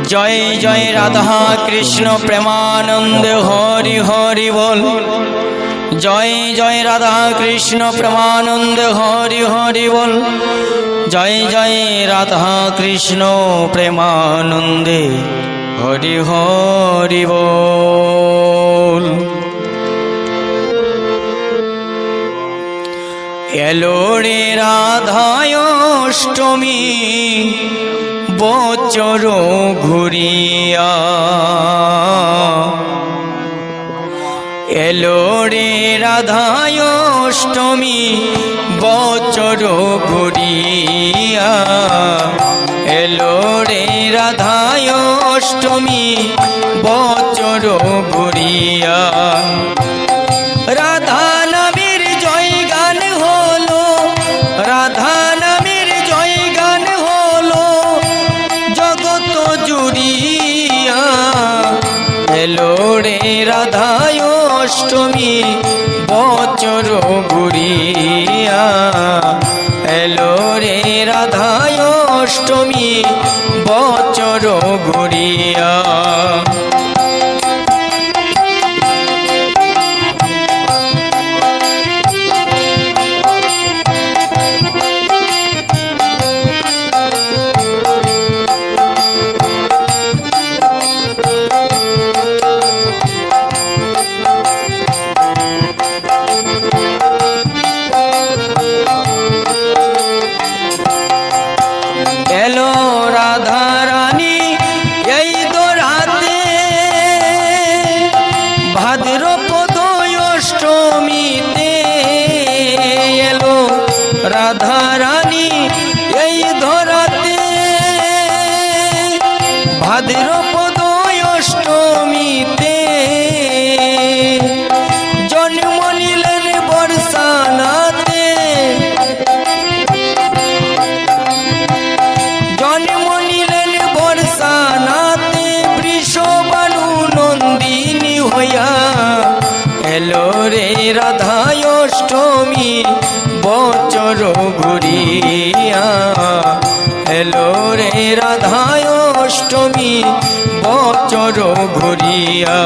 जय जय राधा कृष्ण प्रेमानंद हरि हरि बोल। जय जय राधा कृष्ण प्रेमानंद हरि हरि बोल। जय जय राधा कृष्ण प्रेमानंद हरि हरि बोल। एलो रे राधाष्टमी बचर घुरिया, एलो रे राधाष्टमी बचर घुरिया, एलो रे राधाष्टमी बचर घुरिया। राधा नामेर जय गान हलो, राधा नामेर जय गान हलो जगत जुड़िया। एलो रे राधाष्टमी बचर घुरिया, एलो रे राधाष्टमी बचर घुरिया। एलो राधा रानी এই দোরাতে ভাদ্রপদ অষ্টমীতে। এলো রাধা রানী এই ধরাতে ভাদ্রপদ অষ্টমীতে। জন্ম নিলেন বর্ষানাতে, জন্ম নিলেন বর্ষানাতে বৃষবাণু নন্দিনী হইয়া। এলো রে রাধাষ্টমী বচর ঘুরিয়া, এলো রে রাধাষ্টমী বচর ঘুরিয়া।